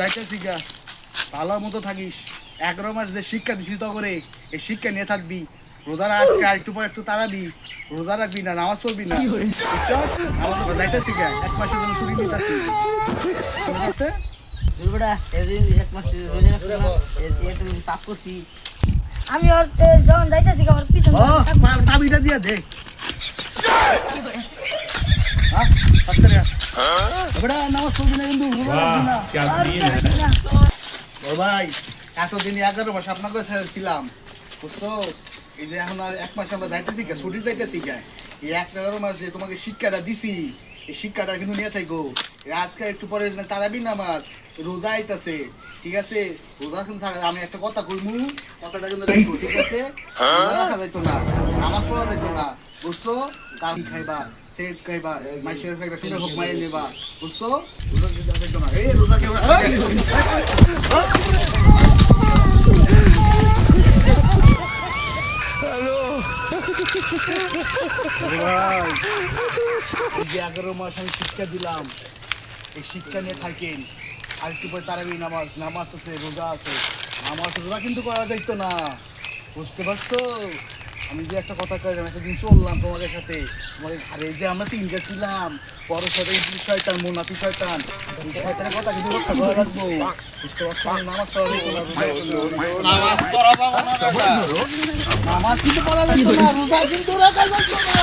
যাইতেছি গা, ভালো মতো থাকিস। 11 মাস যে শিক্ষা দিছি তো করে এই শিক্ষা নিয়ে থাকবি। রোজা আজকে আর একটু পর একটু তাড়াবি, রোজা রাখবি না, নামাজ পড়বি না, বুঝছস? নামাজ পড়া যাইতেছি গা, 1 মাসের জন্য ছুটি নিতেছি, ঠিক আছে? দুর্বড়া এদিন এক মাস রোজা রাখছি না এত পাপ করছি আমি ওর যখন যাইতেছি আমার পিছন ও চাবিটা দিয়া দে। হ্যাঁ তাড়াতাড়ি বেটা, নামাজ পড়বি না কিন্তু রোজা রাখবি না। क्या सीन है। ও ভাই, এতদিন 11 মাস আপনাকে ছিলাম, বুঝছো? এই যে এখন আর 1 মাস আমরা যাইতেছি গা, ছুটি যাইতেছি গা, এই 11 মাস যে তোমাকে শিক্ষাটা দিছি এই শিক্ষাটা কিন্তু নিয়ে থাকো। আজকে একটু পরে তারাবি নামাজ, রোজা আইতাছে, ঠিক আছে? রোজা কিন্তু আমি একটা কথা কইমু, কথাটা কিন্তু রাখবো, ঠিক আছে? রোজা রাখা যাইতো না, নামাজ পড়া যাইতো না, বুঝছো? দামি খাইবা, সেট খাইবা, মাইশের খাইবা, শুনে হোক মাইরে নেবা, বুঝছো? রোজা কিন্তু যাইতো না। এই রোজা কেউ ভাই, এই যে 11 মাস আমি শিক্ষা দিলাম, এই শিক্ষা নিয়ে থাকেন। আর একটু পরে তারাবি নামাজ, নামাজ আছে, রোজা আছে, নামাজ রোজা কিন্তু করা যাইতো না, বুঝতে পারছো? আমি যে একটা কথা কইলাম, এতদিন চললাম তোমাদের সাথে, তোমাদের ঘরে যে আমরা 3টা ছিলাম, বড় সাথে ইবলিস শয়তান, মুনাফি শয়তান, এই শয়তানের কথা কিন্তু রক্ষা করা লাগবো, বুঝতে পারছো? নামাজ পড়া যাইতো না, রোজা যাইতো না, নামাজ পড়া যাবে না বেটা। নামাজ কিন্তু পড়া যাইতো না, রোজা কিন্তু রাখা যাইতো না।